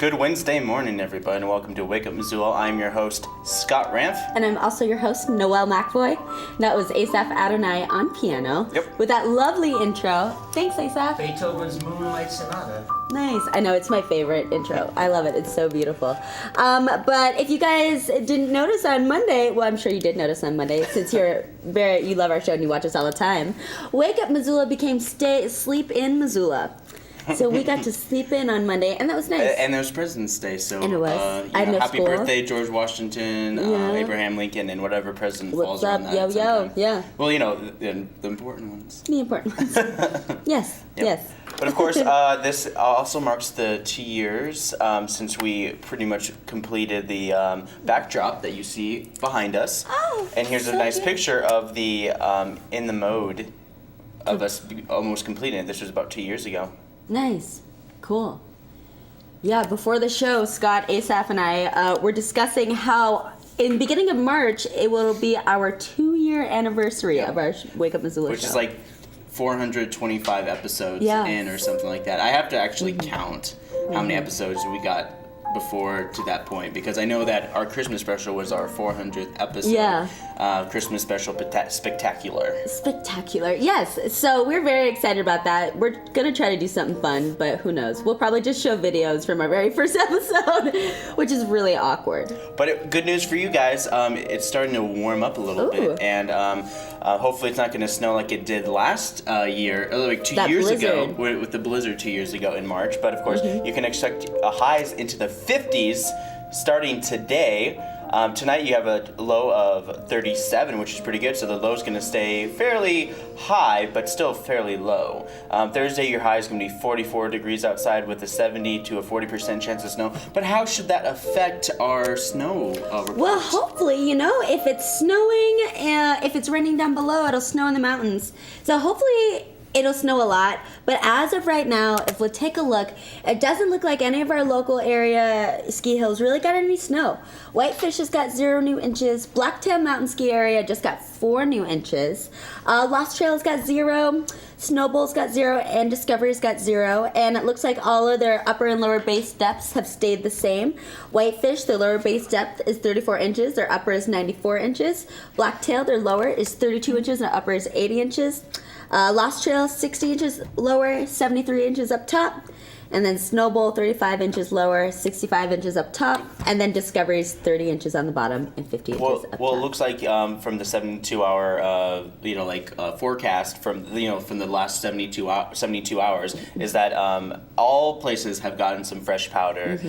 Good Wednesday morning, everybody, and welcome to Wake Up Missoula. I'm your host, Scott Ramp. And I'm also your host, Noelle McVoy. That was Asaph Adonai on piano. Yep. With that lovely intro. Thanks, Asaph. Beethoven's Moonlight Sonata. Nice. I know, it's my favorite intro. I love it. It's so beautiful. But if you guys didn't notice on Monday, well, I'm sure you did notice on Monday, since you love our show and you watch us all the time, Wake Up Missoula became Sleep in Missoula. So we got to sleep in on Monday, and that was nice. And it was President's Day, so and it was. I had no happy school. birthday, George Washington, Abraham Lincoln, and whatever president falls What's on up? that. Yo, yeah. Well, the important ones. The important ones. Yes, Yep. yes. But of course, this also marks the 2 years since we pretty much completed the backdrop that you see behind us. Oh, and here's a so nice good. picture of the in the mode of us almost completing it. This was about 2 years ago. Nice. Cool. Yeah, before the show, Scott, Asaph, and I were discussing how in the beginning of March, it will be our 2-year anniversary of our Wake Up Missoula Which show. is like 425 episodes in or something like that. I have to actually count how many episodes we got before to that point, because I know that our Christmas special was our 400th episode. Yeah. Christmas special spectacular. Spectacular. Yes. So we're very excited about that. We're going to try to do something fun, but who knows? We'll probably just show videos from our very first episode, which is really awkward. But good news for you guys. It's starting to warm up a little bit, and hopefully it's not going to snow like it did last year, or like 2 years ago, with the blizzard 2 years ago in March. But of course, you can expect highs into the 50s starting today. Tonight you have a low of 37, which is pretty good, so the low is going to stay fairly high, but still fairly low. Thursday your high is going to be 44 degrees outside with a 70 to a 40% chance of snow. But how should that affect our snow report? Well, hopefully, if it's snowing, if it's raining down below, it'll snow in the mountains. So hopefully it'll snow a lot, but as of right now, if we'll take a look, it doesn't look like any of our local area ski hills really got any snow. Whitefish has got 0 new inches. Blacktail Mountain Ski Area just got 4 new inches. Lost Trail's got 0. Snowball's got 0, and Discovery's got 0. And it looks like all of their upper and lower base depths have stayed the same. Whitefish, their lower base depth is 34 inches. Their upper is 94 inches. Blacktail, their lower is 32 inches, and their upper is 80 inches. Lost Trail, 60 inches lower, 73 inches up top. And then Snowball, 35 inches lower, 65 inches up top. And then Discovery's 30 inches on the bottom and 50 inches up top. Well, it looks like from the 72-hour, forecast from the last 72 hours is that all places have gotten some fresh powder,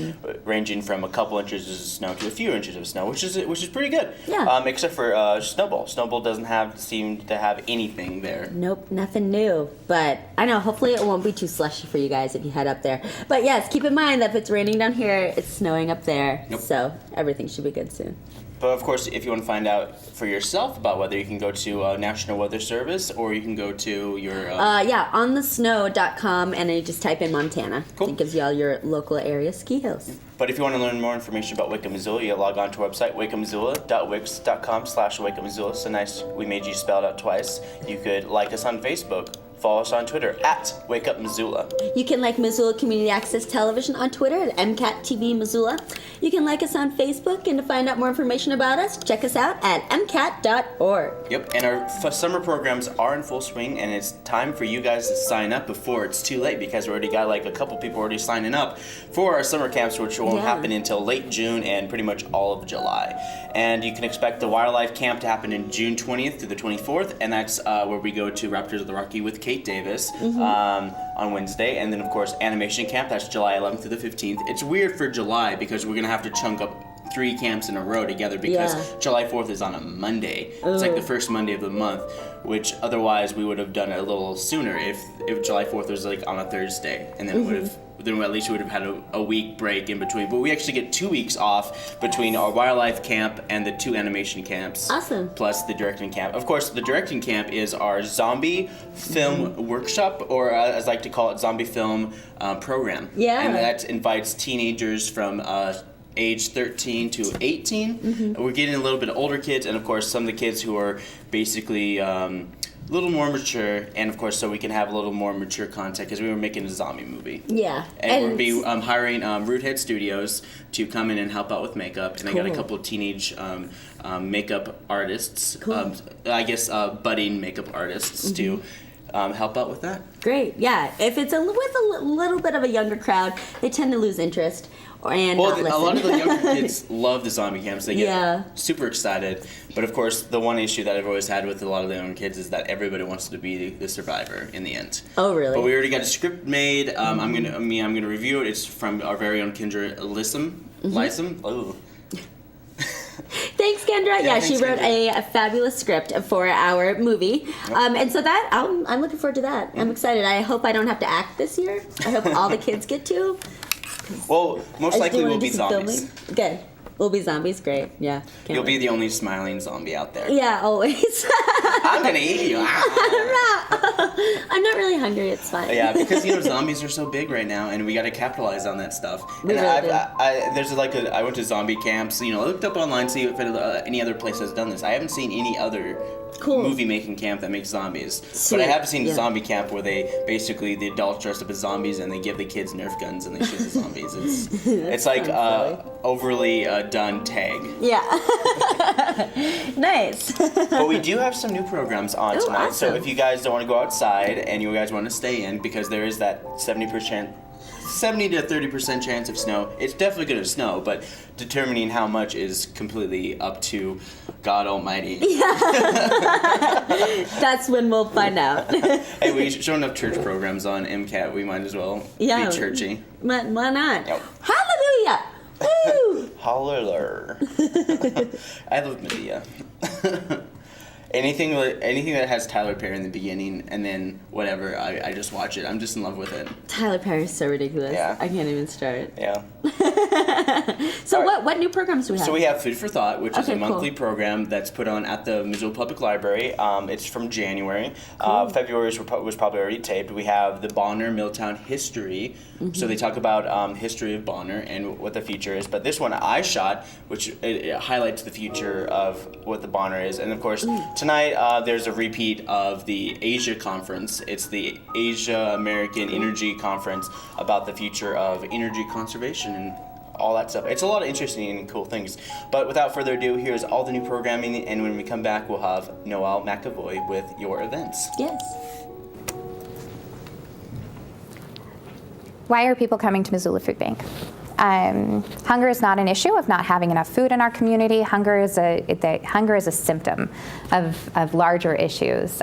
ranging from a couple inches of snow to a few inches of snow, which is pretty good. Yeah. Except for Snowball. Snowball doesn't seem to have anything there. Nope, nothing new. But I know, hopefully it won't be too slushy for you guys if you head up there. But yes, keep in mind that if it's raining down here, it's snowing up there. Nope. So everything should be good soon. But of course, if you want to find out for yourself about weather, you can go to National Weather Service, or you can go to your... onthesnow.com, and then you just type in Montana. Cool. It gives you all your local area ski hills. But if you want to learn more information about Wake Up Missoula, you log on to our website, wakeupmissoula.wix.com/wakeupmissoula. So nice, we made you spell it out twice. You could like us on Facebook. Follow us on Twitter at Wake Up Missoula. You can like Missoula Community Access Television on Twitter at MCAT-TV Missoula. You can like us on Facebook, and to find out more information about us, check us out at mcat.org. Yep, and our summer programs are in full swing, and it's time for you guys to sign up before it's too late, because we already got like a couple people already signing up for our summer camps, which won't happen until late June and pretty much all of July. And you can expect the Wildlife Camp to happen in June 20th to the 24th, and that's where we go to Raptors of the Rocky with Kate Davis on Wednesday. And then, of course, Animation Camp, that's July 11th to the 15th. It's weird for July because we're going to have to chunk up 3 camps in a row together because July 4th is on a Monday. It's like the first Monday of the month, which otherwise we would have done it a little sooner if July 4th was like on a Thursday, and then it would have then at least we would have had a week break in between. But we actually get 2 weeks off between our wildlife camp and the 2 animation camps. Awesome. Plus the directing camp. Of course, the directing camp is our zombie film workshop, or as I like to call it, zombie film program. Yeah. And that invites teenagers from age 13 to 18. We're getting a little bit older kids, and of course some of the kids who are basically little more mature, and of course, so we can have a little more mature content because we were making a zombie movie. Yeah. And we'll be hiring Roothead Studios to come in and help out with makeup, and I got a couple of teenage makeup artists. Cool. I guess budding makeup artists to help out with that. Great. Yeah. If it's with a little bit of a younger crowd, they tend to lose interest. A lot of the younger kids love the zombie camps. They get super excited. But of course, the one issue that I've always had with a lot of the younger kids is that everybody wants to be the survivor in the end. Oh, really? But we already got a script made. I'm gonna review it. It's from our very own Kendra Lysum. Oh. Thanks, Kendra. Yeah, she wrote Kendra. a fabulous script for our movie. And so that, I'm looking forward to that. I'm excited. I hope I don't have to act this year. I hope all the kids get to. Well, most likely we'll be zombies. Good. We'll be zombies. Great. Yeah. You'll be the only smiling zombie out there. Yeah, always. I'm gonna eat you. I'm not really hungry. It's fine. Yeah, because zombies are so big right now, and we got to capitalize on that stuff. We really do. I went to zombie camps. I looked up online, see if any other place has done this. I haven't seen any other movie making camp that makes zombies. Sweet. But I have seen a zombie camp where the adults dress up as zombies and they give the kids Nerf guns and they shoot the zombies. It's like overly done tag. Yeah. Nice. But we do have some new programs on tonight. Awesome. So if you guys don't want to go outside and you guys want to stay in, because there is that 70 to 30% chance of snow. It's definitely going to snow, but determining how much is completely up to God Almighty. Yeah. That's when we'll find out. Hey, we show enough church programs on MCAT. We might as well be churchy. Why not? Yep. Hallelujah! Woo! Hallelujah. I love Medea. Anything that has Tyler Perry in the beginning and then whatever, I just watch it. I'm just in love with it. Tyler Perry is so ridiculous. Yeah. I can't even start. Yeah. So what new programs do we have? So we have Food for Thought, which is a monthly cool. program that's put on at the Missoula Public Library. It's from January. Cool. February was probably already taped. We have the Bonner Milltown History. So they talk about history of Bonner and what the future is. But this one I shot, which it highlights the future of what the Bonner is. And of course, tonight there's a repeat of the Asia Conference. It's the Asia American Energy Conference about the future of energy conservation and all that stuff. It's a lot of interesting and cool things. But without further ado, here's all the new programming, and when we come back, we'll have Noelle McAvoy with your events. Yes. Why are people coming to Missoula Food Bank? Hunger is not an issue of not having enough food in our community. Hunger is a symptom of larger issues.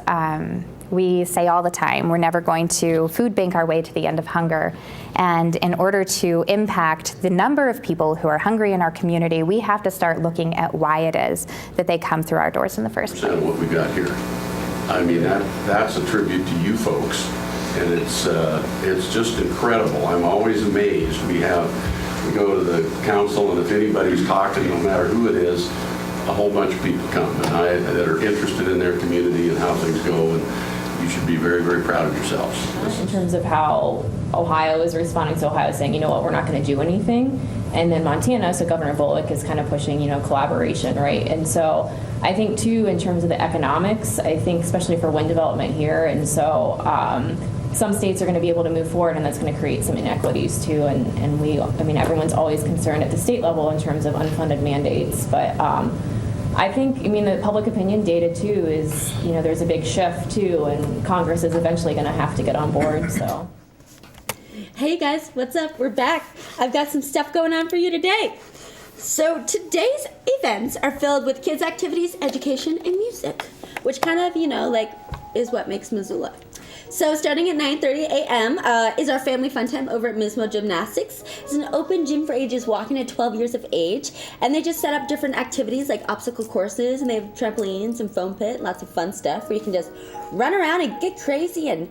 We say all the time, we're never going to food bank our way to the end of hunger. And in order to impact the number of people who are hungry in our community, we have to start looking at why it is that they come through our doors in the first place. What we got here. I mean, that's a tribute to you folks. And it's just incredible. I'm always amazed. We go to the council, and if anybody's talking, no matter who it is, a whole bunch of people come that are interested in their community and how things go, and you should be very, very proud of yourselves. In terms of how Ohio is responding to Ohio saying, you know what, we're not going to do anything. And then Montana, so Governor Bullock is kind of pushing, collaboration, right? And so I think, too, in terms of the economics, I think especially for wind development here, and so some states are going to be able to move forward, and that's going to create some inequities, too. And everyone's always concerned at the state level in terms of unfunded mandates. But I think, the public opinion data, too, is, there's a big shift, too, and Congress is eventually going to have to get on board, so. Hey guys, what's up? We're back. I've got some stuff going on for you today. So today's events are filled with kids' activities, education, and music, which kind of, is what makes Missoula. So starting at 9:30 a.m. Is our family fun time over at Mismo Gymnastics. It's an open gym for ages walking to 12 years of age, and they just set up different activities like obstacle courses, and they have trampolines and foam pit, lots of fun stuff where you can just run around and get crazy and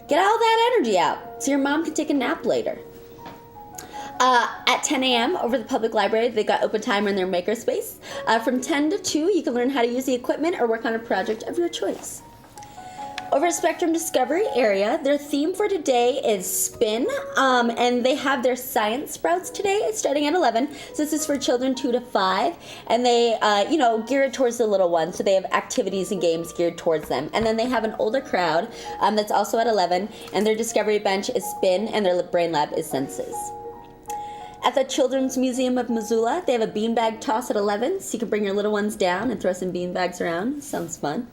get all that energy out so your mom can take a nap later. At 10 a.m. over the public library, they got open time in their makerspace. From 10 to 2, you can learn how to use the equipment or work on a project of your choice. Over at Spectrum Discovery area, their theme for today is spin, and they have their science sprouts today. It's starting at 11, so this is for children 2 to 5, and they, gear it towards the little ones, so they have activities and games geared towards them. And then they have an older crowd that's also at 11, and their Discovery Bench is spin, and their brain lab is senses. At the Children's Museum of Missoula, they have a beanbag toss at 11, so you can bring your little ones down and throw some beanbags around. Sounds fun.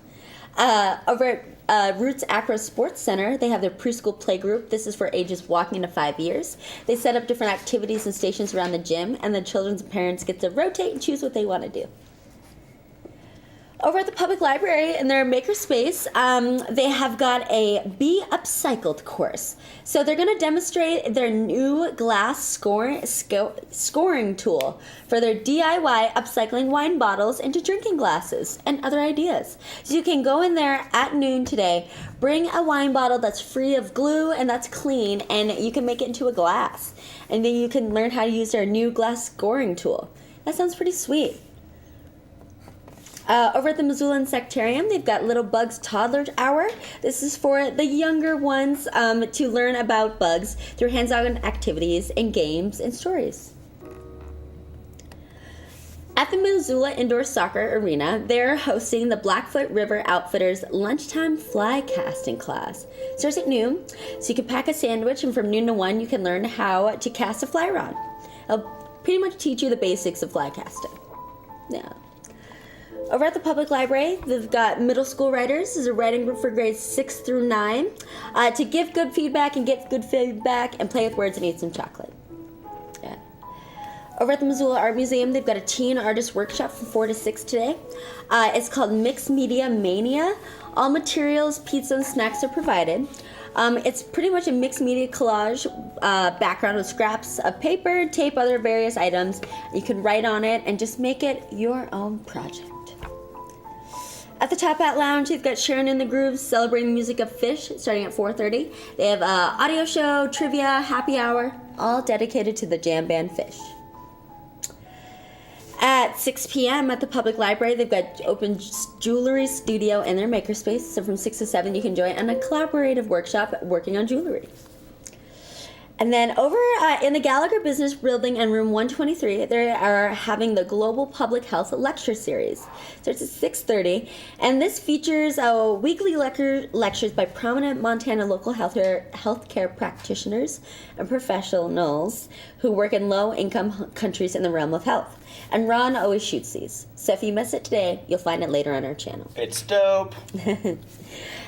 Over at Roots Acro Sports Center, they have their preschool playgroup. This is for ages walking to 5 years. They set up different activities and stations around the gym, and the children's parents get to rotate and choose what they want to do. Over at the public library in their makerspace, they have got a Be Upcycled course. So they're going to demonstrate their new glass scoring tool for their DIY upcycling wine bottles into drinking glasses and other ideas. So you can go in there at noon today, bring a wine bottle that's free of glue and that's clean, and you can make it into a glass. And then you can learn how to use their new glass scoring tool. That sounds pretty sweet. Over at the Missoula Insectarium, they've got Little Bugs Toddler Hour. This is for the younger ones to learn about bugs through hands-on activities and games and stories. At the Missoula Indoor Soccer Arena, they're hosting the Blackfoot River Outfitters Lunchtime Fly Casting class. Starts at noon, so you can pack a sandwich, and from noon to 1, you can learn how to cast a fly rod. It'll pretty much teach you the basics of fly casting. Yeah. Over at the public library, they've got middle school writers. This is a writing group for grades 6 through 9 to give good feedback and get good feedback and play with words and eat some chocolate. Yeah. Over at the Missoula Art Museum, they've got a teen artist workshop from 4 to 6 today. It's called Mixed Media Mania. All materials, pizza, and snacks are provided. It's pretty much a mixed media collage background with scraps of paper, tape, other various items. You can write on it and just make it your own project. At the Top Hat Lounge, they've got Sharon in the Grooves celebrating the music of Fish starting at 4:30. They have an audio show, trivia, happy hour, all dedicated to the jam band Fish. At 6 p.m. at the public library, they've got open jewelry studio in their makerspace. So from 6 to 7, you can join in a collaborative workshop working on jewelry. And then over in the Gallagher Business Building in room 123, they are having the Global Public Health Lecture Series. Starts at 6:30, and this features weekly lectures by prominent Montana local healthcare practitioners and professionals who work in low-income countries in the realm of health. And Ron always shoots these, so if you miss it today, you'll find it later on our channel. It's dope.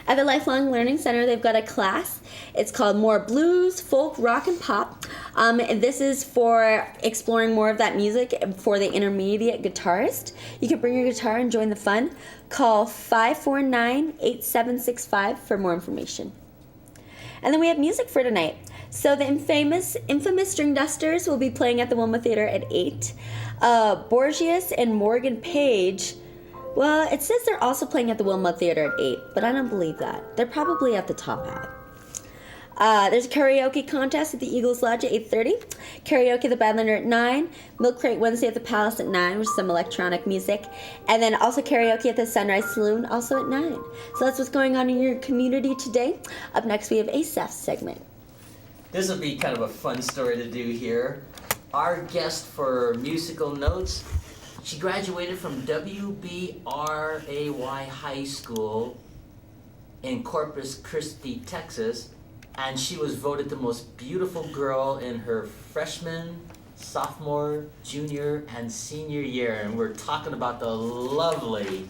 At the Lifelong Learning Center, they've got a class. It's called More Blues, Folk, Rock, and Pop. And this is for exploring more of that music for the intermediate guitarist. You can bring your guitar and join the fun. Call 549-8765 for more information. And then we have music for tonight. So the infamous String Dusters will be playing at the Wilma Theater at 8. Borgias and Morgan Page, well, it says they're also playing at the Wilma Theater at 8, but I don't believe that. They're probably at the Top Hat. There's a karaoke contest at the Eagles Lodge at 8:30. Karaoke at the Badlander at 9. Milk Crate Wednesday at the Palace at 9 with some electronic music. And then also karaoke at the Sunrise Saloon also at 9. So that's what's going on in your community today. Up next we have Asaph's segment. This will be kind of a fun story to do here. Our guest for musical notes, she graduated from WBRAY High School in Corpus Christi, Texas, and she was voted the most beautiful girl in her freshman, sophomore, junior, and senior year. And we're talking about the lovely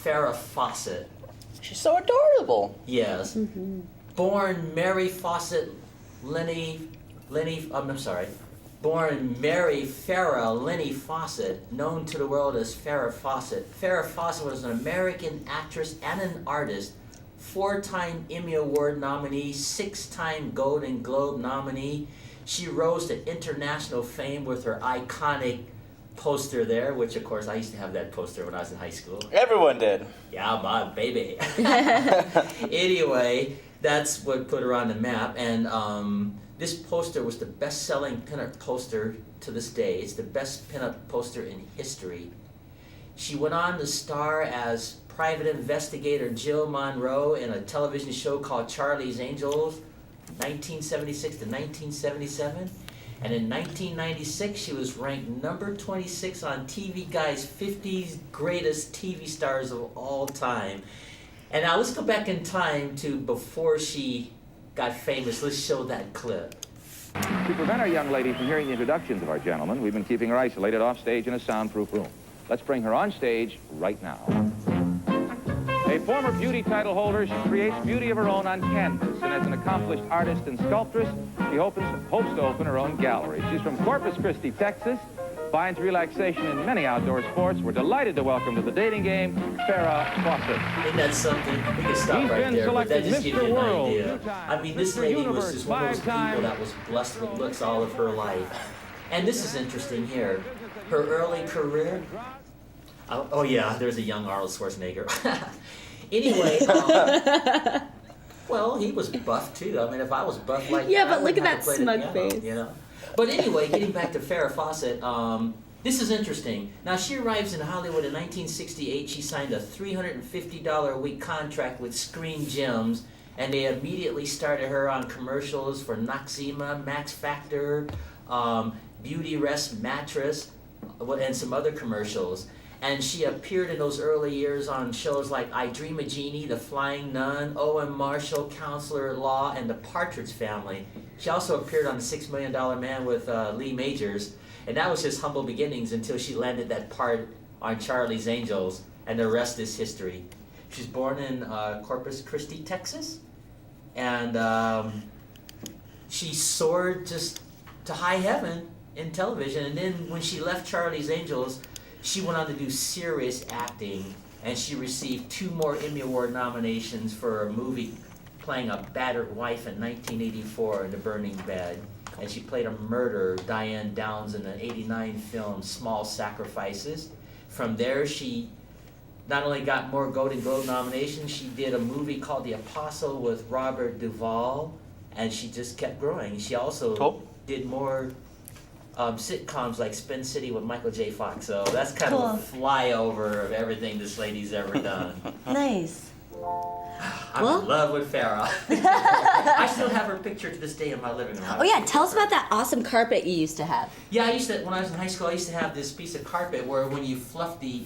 Farrah Fawcett. She's so adorable. Yes. Mm-hmm. Born Mary Farrah Lenny Fawcett, known to the world as Farrah Fawcett. Farrah Fawcett was an American actress and an artist, 4-time Emmy Award nominee, 6-time Golden Globe nominee. She rose to international fame with her iconic poster there, which of course I used to have that poster when I was in high school. Everyone did. Yeah, my baby. Anyway, that's what put her on the map, and this poster was the best-selling pinup poster to this day. It's the best pinup poster in history. She went on to star as private investigator Jill Monroe in a television show called Charlie's Angels, 1976 to 1977. And in 1996, she was ranked number 26 on TV Guide's 50 greatest TV stars of all time. And now let's go back in time to before she got famous. Let's show that clip. To prevent our young lady from hearing the introductions of our gentlemen, we've been keeping her isolated off stage in a soundproof room. Let's bring her on stage right now. A former beauty title holder, she creates beauty of her own on canvas, and as an accomplished artist and sculptress, she hopes to open her own gallery. She's from Corpus Christi, Texas, finds relaxation in many outdoor sports. We're delighted to welcome to the dating game, Farrah Fawcett. Isn't that something? We can stop right there, but that just gives you an idea. I mean, this lady was just one of those people that was blessed with looks all of her life. And this is interesting here. Her early career, oh yeah, there's a young Arnold Schwarzenegger. Anyway, well, he was buff too. I mean, if I was buff like Yeah, that, but look at that I wouldn't smug have to play the face. piano, you know? But anyway, getting back to Farrah Fawcett, this is interesting. Now, she arrives in Hollywood in 1968. She signed a $350 a week contract with Screen Gems, and they immediately started her on commercials for Noxzema, Max Factor, Beauty Rest Mattress, and some other commercials. And she appeared in those early years on shows like I Dream a Genie, The Flying Nun, O.M. Marshall, Counselor at Law, and The Partridge Family. She also appeared on The $6 Million Man with Lee Majors. And that was just humble beginnings until she landed that part on Charlie's Angels, and the rest is history. She's born in Corpus Christi, Texas, and she soared just to high heaven in television. And then when she left Charlie's Angels, she went on to do serious acting, and she received 2 more Emmy Award nominations for a movie playing a battered wife in 1984 in The Burning Bed. And she played a murderer, Diane Downs, in the '89 film Small Sacrifices. From there, she not only got more Golden Globe nominations, she did a movie called The Apostle with Robert Duvall, and she just kept growing. She also did more sitcoms like Spin City with Michael J. Fox. So that's kind of a flyover of everything this lady's ever done. Nice. I'm in love with Farrah. I still have her picture to this day in my living room. Oh yeah, tell us about that awesome carpet you used to have. Yeah, when I was in high school, I used to have this piece of carpet where when you fluff the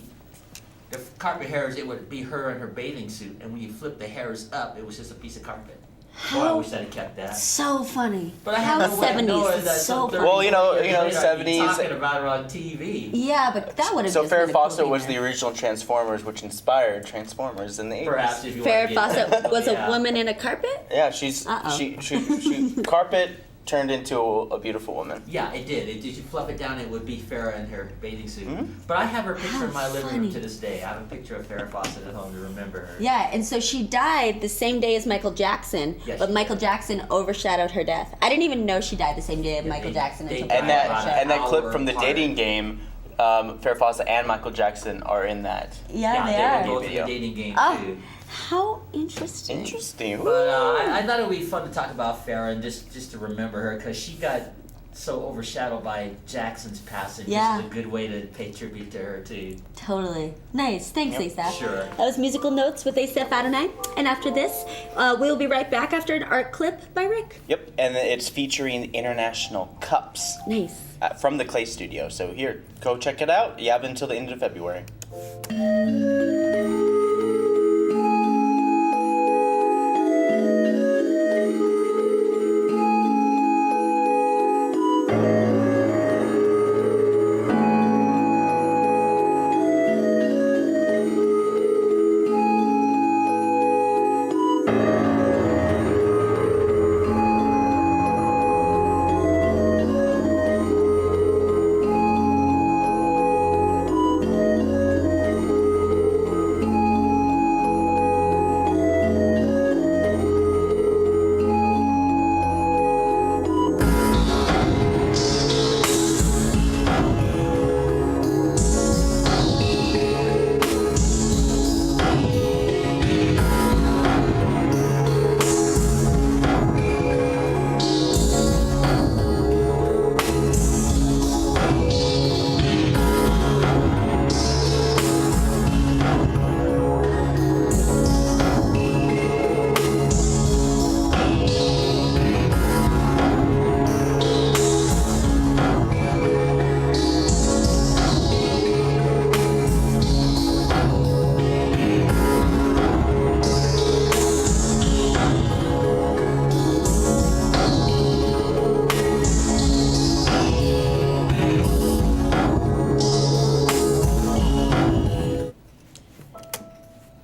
carpet hairs, it would be her in her bathing suit, and when you flip the hairs up, it was just a piece of carpet. Boy, I wish I'd have kept that. So funny. But I have no way of knowing that so some Well, you know, 70s. 70s. Talking about her on TV. Yeah, but that would have So just been Farrah a Fawcett cool was thing. the original Transformers, which inspired Transformers in the 80s. Perhaps if you Farrah want to Fawcett was a woman in a carpet? Yeah, she carpet turned into a beautiful woman. Yeah, it did. If you fluff it down, it would be Farrah in her bathing suit. But I have her picture How in my living room funny. to this day. I have a picture of Farrah Fawcett at home to remember her. Yeah, and so she died the same day as Michael Jackson, Yes, but she Michael did. Jackson overshadowed her death. I didn't even know she died the same day as Michael Jackson until they And Michael died that Jackson. and that clip hour from the apart. dating game, Farrah Fawcett and Michael Jackson are in that. Yeah, they they are. were both in the Video. dating game Oh, too. how interesting. Interesting. But I thought it would be fun to talk about Farrah and just to remember her because she got so overshadowed by Jackson's passing. Yeah. This is a good way to pay tribute to her too. Totally. Nice. Thanks, Asaph. Sure. That was Musical Notes with Asaph Adonai. And after this, we'll be right back after an art clip by Rick. Yep, and it's featuring International Cups Nice. from the Clay Studio. So here, go check it out. You have until the end of February.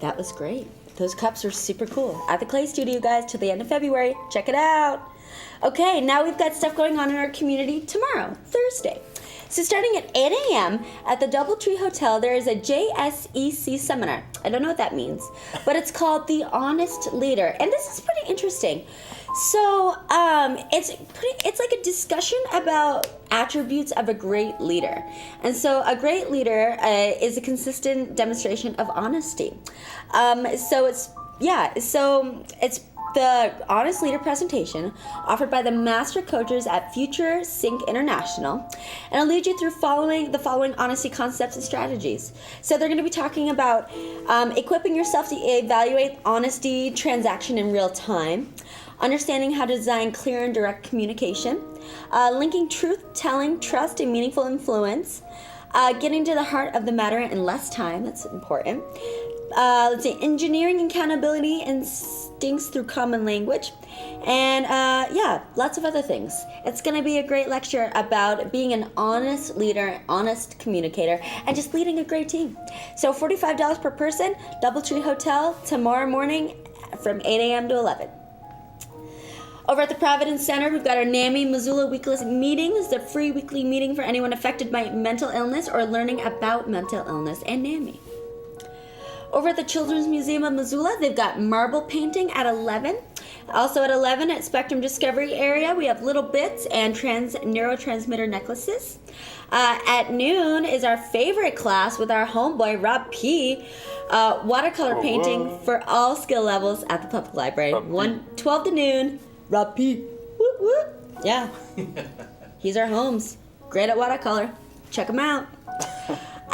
That was great. Those cups are super cool. At the Clay Studio, guys, till the end of February. Check it out. Okay, now we've got stuff going on in our community tomorrow, Thursday. So starting at 8 a.m. at the Doubletree Hotel, there is a JSEC seminar. I don't know what that means, but it's called The Honest Leader. And this is pretty interesting. So it's like a discussion about attributes of a great leader. And so a great leader is a consistent demonstration of honesty. So it's the Honest Leader presentation offered by the master coaches at Future Sync International, and it'll lead you through the following honesty concepts and strategies. So they're going to be talking about equipping yourself to evaluate honesty transaction in real time, understanding how to design clear and direct communication, linking truth-telling, trust, and meaningful influence, getting to the heart of the matter in less time, that's important. Let's see, engineering accountability instincts through common language, and lots of other things. It's going to be a great lecture about being an honest leader, honest communicator, and just leading a great team. So $45 per person, Doubletree Hotel, tomorrow morning from 8 a.m. to 11. Over at the Providence Center, we've got our NAMI Missoula weekly meetings, the free weekly meeting for anyone affected by mental illness or learning about mental illness and NAMI. Over at the Children's Museum of Missoula, they've got marble painting at 11. Also at 11 at Spectrum Discovery area, we have little bits and neurotransmitter necklaces. At noon is our favorite class with our homeboy, Rob P. Watercolor painting for all skill levels at the public library. 12 to noon, Rob P. Whoop, whoop. Yeah. He's our Holmes. Great at watercolor. Check him out.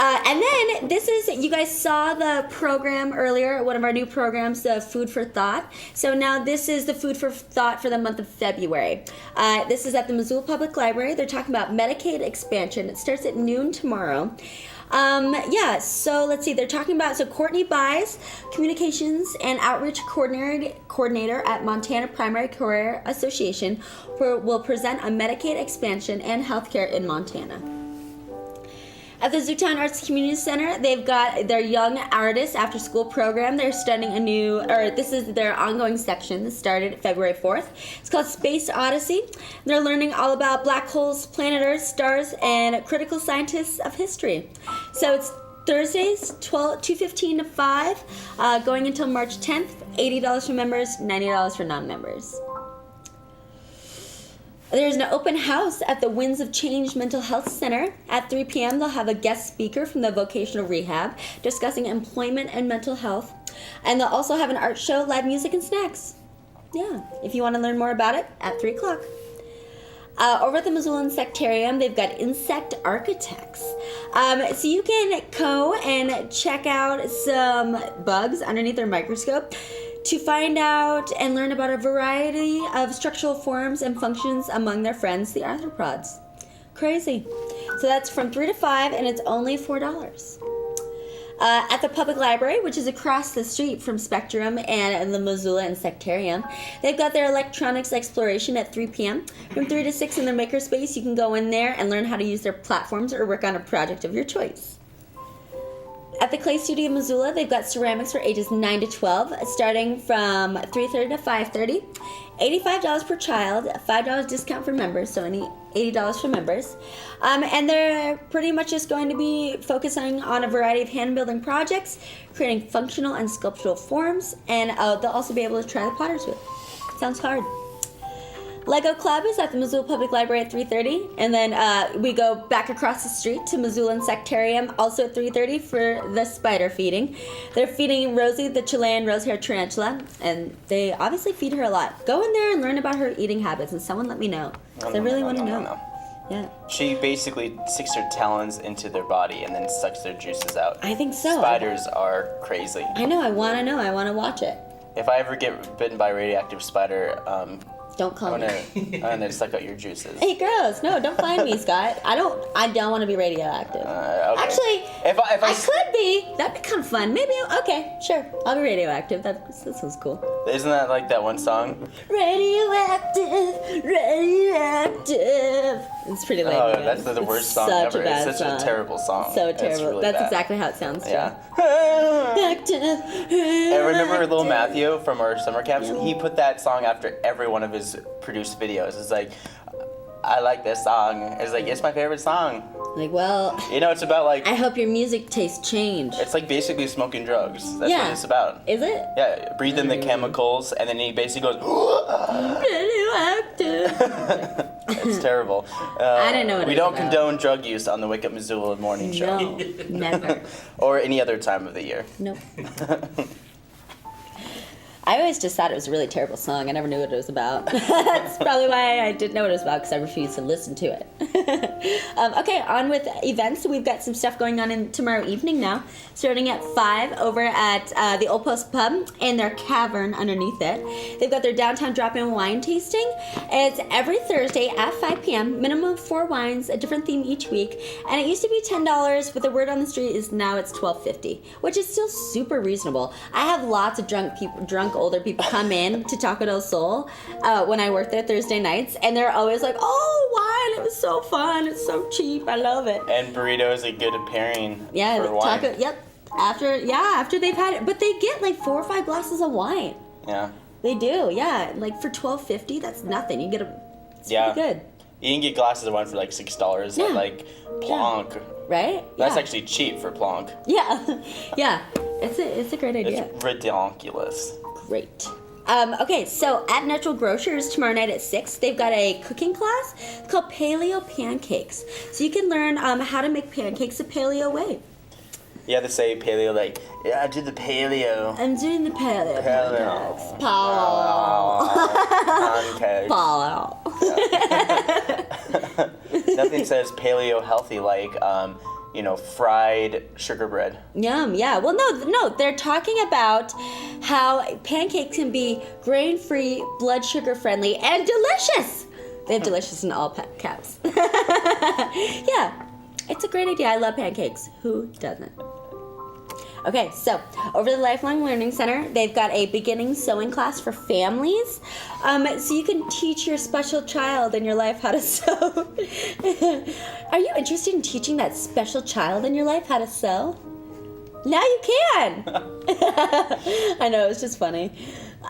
And then you guys saw the program earlier, one of our new programs, the Food for Thought. So now this is the Food for Thought for the month of February. This is at the Missoula Public Library. They're talking about Medicaid expansion. It starts at noon tomorrow. So let's see. They're talking about, Courtney Buys, Communications and Outreach Coordinator at Montana Primary Care Association, will present on Medicaid expansion and healthcare in Montana. At the Zootown Arts Community Center, they've got their Young Artists After School program. They're studying this is their ongoing section that started February 4th. It's called Space Odyssey. They're learning all about black holes, planet Earth, stars, and critical scientists of history. So it's Thursdays, 2:15 to 5, going until March 10th, $80 for members, $90 for non-members. There's an open house at the Winds of Change Mental Health Center. At 3 p.m., they'll have a guest speaker from the vocational rehab discussing employment and mental health. And they'll also have an art show, live music, and snacks. Yeah, if you want to learn more about it, at 3 o'clock. Over at the Missoula Insectarium, they've got insect architects. So you can go and check out some bugs underneath their microscope to find out and learn about a variety of structural forms and functions among their friends, the arthropods. Crazy. So that's from 3 to 5, and it's only $4. At the public library, which is across the street from Spectrum and the Missoula Insectarium, they've got their electronics exploration at 3 p.m. From 3 to 6 in their makerspace, you can go in there and learn how to use their platforms or work on a project of your choice. At the Clay Studio Missoula, they've got ceramics for ages 9 to 12, starting from 3:30 to 5:30. $85 per child, $5 discount for members, so only $80 for members. And they're pretty much just going to be focusing on a variety of hand-building projects, creating functional and sculptural forms, and they'll also be able to try the potter's wheel. Sounds hard. Lego Club is at the Missoula Public Library at 3:30, and then we go back across the street to Missoula Insectarium, also at 3:30 for the spider feeding. They're feeding Rosie the Chilean rose-haired tarantula, and they obviously feed her a lot. Go in there and learn about her eating habits, and someone let me know, because I really want to know. Yeah. She basically sticks her talons into their body and then sucks their juices out. I think so. Spiders are crazy. I know. I want to know. I want to watch it. If I ever get bitten by a radioactive spider, don't call me. I'm gonna suck out your juices. Hey, gross! No, don't find me, Scott. I don't want to be radioactive. Okay. Actually, if I could be. That'd be kind of fun. Maybe. Okay, sure. I'll be radioactive. That sounds cool. Isn't that like that one song? Radioactive, radioactive. It's pretty lame. Oh, that's the worst song ever. It's such a terrible song. So terrible. Really that's bad. Exactly how it sounds. Yeah. I remember little Matthew from our summer camps. He put that song after every one of his produced videos. It's like, I like this song. It's like, it's my favorite song. Like, well, You know, it's about like, I hope your music taste change. it's like basically smoking drugs. That's Yeah. what it's about. Is it? Yeah, breathe in the chemicals, and then he basically goes, it's terrible. I didn't know what We it don't was about. condone drug use on the Wake Up Missoula morning show. No, never. Or any other time of the year. Nope. I always just thought it was a really terrible song. I never knew what it was about. That's probably why I didn't know what it was about, because I refused to listen to it. Okay, on with events. We've got some stuff going on in tomorrow evening now, starting at 5 over at the Old Post Pub and their cavern underneath it. They've got their downtown drop-in wine tasting. It's every Thursday at 5 p.m., minimum of 4 wines, a different theme each week, and it used to be $10, but the word on the street is now it's $12.50, which is still super reasonable. I have lots of drunk older people come in to Taco del Sol when I work there Thursday nights, and they're always like, "Oh, wine! It was so fun. It's so cheap. I love it." And burrito is a good pairing Yeah, for wine. taco. Yep. After they've had it, but they get like 4 or 5 glasses of wine. Yeah. They do. Yeah, like for $12.50, that's nothing. You get it's Yeah. pretty good, You can get glasses of wine for like $6 Yeah. at like Plonk. right? That's yeah. actually cheap for Plonk. Yeah, yeah. It's a great idea. It's ridiculous. Great. Okay, so at Natural Grocers tomorrow night at 6, they've got a cooking class called Paleo Pancakes. So you can learn how to make pancakes the paleo way. You have to say paleo like, yeah, I did the paleo. I'm doing the paleo pancakes. Paleo. Pancakes. Pancakes. Paleo. Nothing says paleo healthy like, fried sugar bread. Yum, yeah. Well, no, they're talking about how pancakes can be grain-free, blood sugar friendly, and delicious. They have delicious in all caps. Yeah, it's a great idea. I love pancakes. Who doesn't? Okay, so over the Lifelong Learning Center, they've got a beginning sewing class for families. So you can teach your special child in your life how to sew. Are you interested in teaching that special child in your life how to sew? Now you can! I know, it's just funny.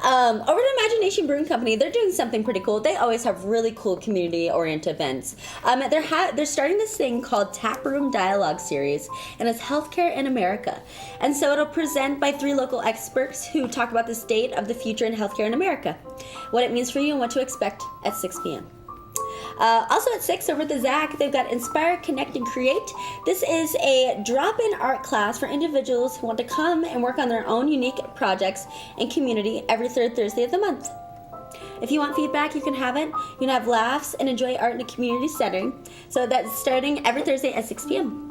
Over to Imagination Brewing Company, they're doing something pretty cool. They always have really cool community-oriented events. They're starting this thing called Tap Room Dialogue Series, and it's Healthcare in America. And so it'll present by 3 local experts who talk about the state of the future in healthcare in America, what it means for you, and what to expect at 6 p.m. Also at 6 over at the ZAC, they've got Inspire, Connect, and Create. This is a drop-in art class for individuals who want to come and work on their own unique projects and community every 3rd Thursday of the month. If you want feedback, you can have it. You can have laughs and enjoy art in a community setting. So that's starting every Thursday at 6 p.m.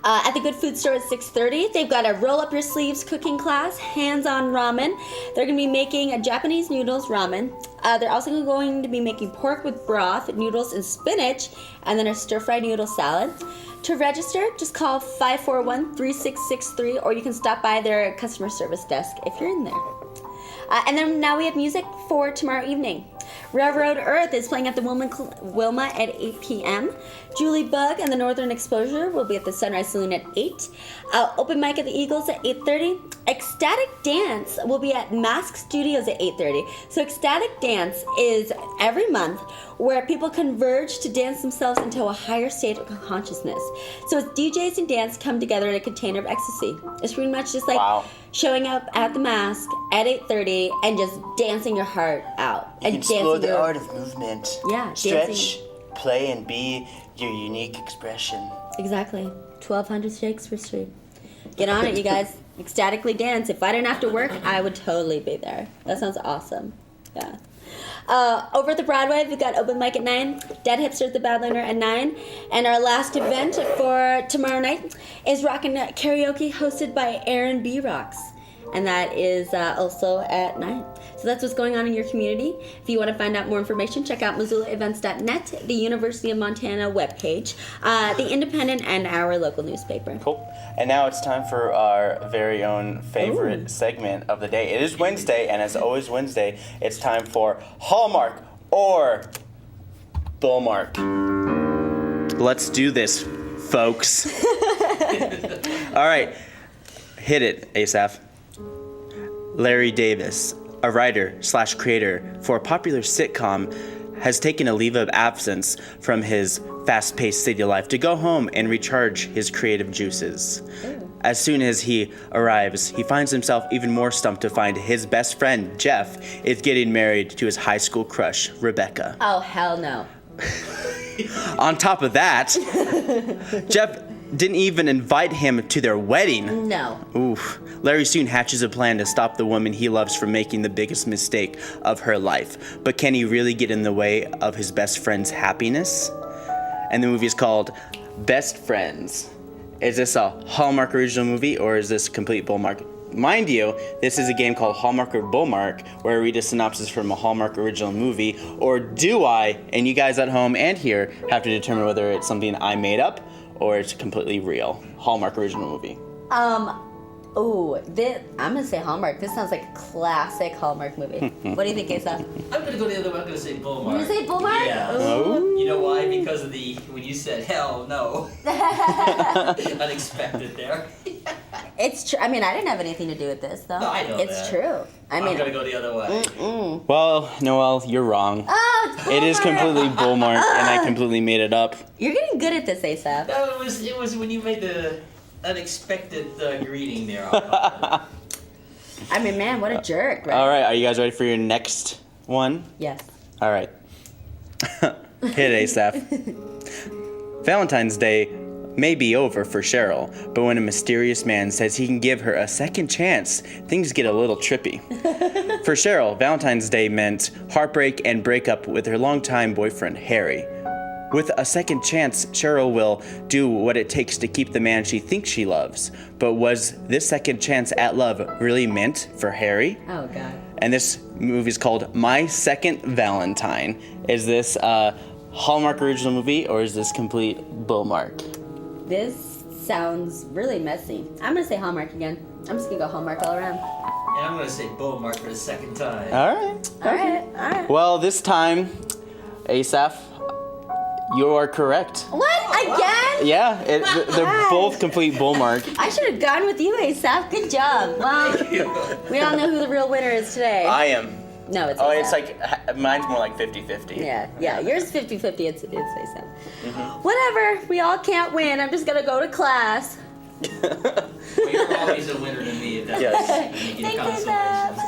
At the Good Food Store at 6:30, they've got a roll up your sleeves cooking class, hands-on ramen. They're going to be making a Japanese noodles ramen. They're also going to be making pork with broth, noodles, and spinach, and then a stir-fried noodle salad. To register, just call 541-3663, or you can stop by their customer service desk if you're in there. And then now we have music for tomorrow evening. Railroad Earth is playing at the Wilma at 8 p.m. Julie Bug and the Northern Exposure will be at the Sunrise Saloon at 8. Open mic at the Eagles at 8:30. Ecstatic Dance will be at Mask Studios at 8:30. So Ecstatic Dance is every month where people converge to dance themselves into a higher state of consciousness. So it's DJs and dance come together in a container of ecstasy. It's pretty much just like showing up at the Mask at 8:30 and just dancing your heart out. You And can explore dancing the your- art of movement. Yeah, Stretch, dancing. play, and be your unique expression. Exactly. 1,200 shakes per street. Get on it, you guys. Ecstatically dance. If I didn't have to work, I would totally be there. That sounds awesome. Yeah. Over at the Broadway, we've got open mic at 9, Dead Hipster at the Badlander at 9, and our last event for tomorrow night is Rockin' Karaoke hosted by Aaron B. Rocks, and that is also at 9. So that's what's going on in your community. If you want to find out more information, check out MissoulaEvents.net, the University of Montana webpage, the Independent, and our local newspaper. Cool. And now it's time for our very own favorite segment of the day. It is Wednesday, and as always Wednesday, it's time for Hallmark or Bullmark. Let's do this, folks. All right. Hit it, Asaph. Larry Davis, a writer/creator for a popular sitcom, has taken a leave of absence from his fast-paced city life to go home and recharge his creative juices. As soon as he arrives, he finds himself even more stumped to find his best friend, Jeff, is getting married to his high school crush, Rebecca. Oh, hell no. On top of that, Jeff didn't even invite him to their wedding. No. Oof. Larry soon hatches a plan to stop the woman he loves from making the biggest mistake of her life. But can he really get in the way of his best friend's happiness? And the movie is called Best Friends. Is this a Hallmark original movie or is this complete Bullmark? Mind you, this is a game called Hallmark or Bullmark, where I read a synopsis from a Hallmark original movie, or do I, and you guys at home and here, have to determine whether it's something I made up or it's completely real. Hallmark original movie. I'm gonna say Hallmark. This sounds like a classic Hallmark movie. What do you think, Asaph? I'm gonna go the other way. I'm gonna say Bullmark. You say Bullmark? Yeah. Oh. You know why? Because of when you said hell no. Unexpected there. It's true. I mean, I didn't have anything to do with this, though. No, I know it's that. true. I'm gonna go the other way. Well, Noelle, you're wrong. Oh, it's It is Bullmark. completely Bullmark, and I completely made it up. You're getting good at this, Asaph. No, it was when you made the unexpected greeting there. I mean, man, what a jerk, right? All right, are you guys ready for your next one? Yes. All right. Hit it, Asaph. Valentine's Day may be over for Cheryl, but when a mysterious man says he can give her a second chance, things get a little trippy. For Cheryl, Valentine's Day meant heartbreak and breakup with her longtime boyfriend, Harry. With a second chance, Cheryl will do what it takes to keep the man she thinks she loves. But was this second chance at love really meant for Harry? Oh, God. And this movie is called My Second Valentine. Is this a Hallmark original movie or is this complete Bullmark? This sounds really messy. I'm gonna say Hallmark again. I'm just gonna go Hallmark all around. And I'm gonna say Bullmark for the second time. All right. All right. Well, this time, Asaph, you are correct. What? Again? Yeah, they're both complete Bullmark. I should have gone with you, Asaph. Good job. Well, we all know who the real winner is today. I am. No, it's Oh, Asaph. it's like, mine's more like 50-50. Yeah. Yours 50-50. It's Asaph. Whatever. We all can't win. I'm just gonna go to class. Well, you're always a winner to me if that's Yes. making Thanks, consolation. Asaph.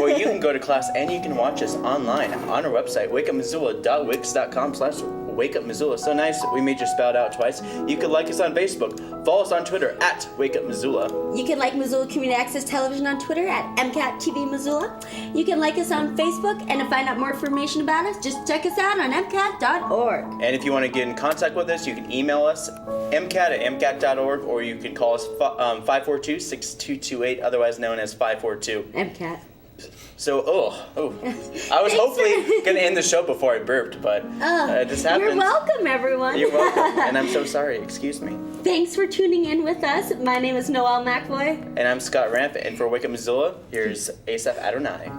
Well, you can go to class and you can watch us online on our website, wakeupmissoula.wix.com/Wake Up Missoula. So nice, we made you spell it out twice. You can like us on Facebook. Follow us on Twitter at Wake Up Missoula. You can like Missoula Community Access Television on Twitter at MCAT TV Missoula. You can like us on Facebook, and to find out more information about us, just check us out on MCAT.org. And if you want to get in contact with us, you can email us, mcat@mcat.org, or you can call us 542-6228, otherwise known as 542. MCAT. So, I was hopefully going to end the show before I burped, but this happens. You're welcome, everyone. You're welcome, and I'm so sorry. Excuse me. Thanks for tuning in with us. My name is Noelle McVoy. And I'm Scott Ramp, and for Wake Up Missoula, here's Asaph Adonai.